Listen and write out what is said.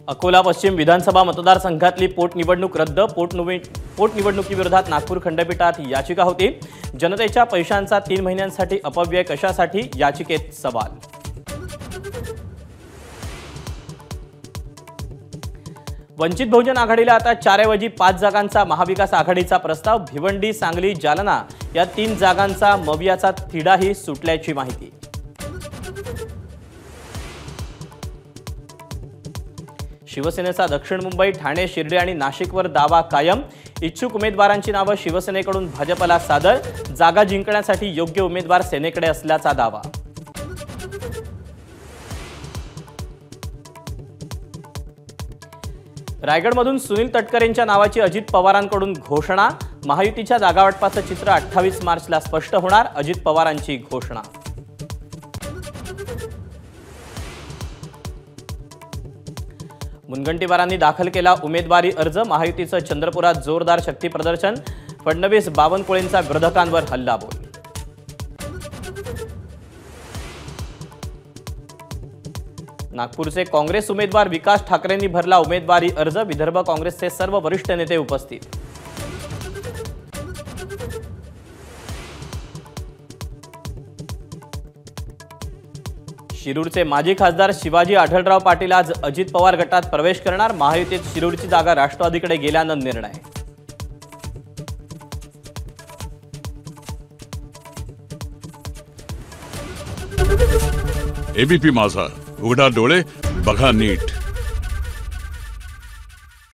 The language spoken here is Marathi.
अकोला पश्चिम विधानसभा मतदारसंघातली पोटनिवडणूक रद्द. पोटनिवडणुकीविरोधात नागपूर खंडपीठात याचिका होती. जनतेच्या पैशांचा 3 महिन्यांसाठी अपव्यय कशासाठी, याचिकेत सवाल. वंचित बहुजन आघाडीला आता 4 ऐवजी 5 जागांचा महाविकास आघाडीचा प्रस्ताव. भिवंडी, सांगली, जालना या 3 जागांचा मवियाचा तिढाही सुटल्याची माहिती. शिवसेनेचा दक्षिण मुंबई, ठाणे, शिर्डी आणि नाशिकवर दावा कायम. इच्छुक उमेदवारांची नावं शिवसेनेकडून भाजपला सादर. जागा जिंकण्यासाठी योग्य उमेदवार सेनेकडे असल्याचा दावा. रायगडमधून सुनील तटकरेंच्या नावाची अजित पवारांकडून घोषणा. महायुतीच्या जागावाटपाचं चित्र 28 मार्चला स्पष्ट होणार, अजित पवारांची घोषणा. मुनगंटीवारांनी दाखल केला उमेदवारी अर्ज. महायुतीचं चंद्रपुरात जोरदार शक्तीप्रदर्शन. फडणवीस, बावनकुळेंचा विरोधकांवर हल्लाबोल. नागपूरचे काँग्रेस उमेदवार विकास ठाकरेंनी भरला उमेदवारी अर्ज. विदर्भ काँग्रेसचे सर्व वरिष्ठ नेते उपस्थित. शिरूरचे माजी खासदार शिवाजी आढळराव पाटील आज अजित पवार गटात प्रवेश करणार. महायुतीत शिरूरची जागा राष्ट्रवादीकडे गेल्यानं निर्णय. एबीपी माझा, उघडा डोळे बघा नीट.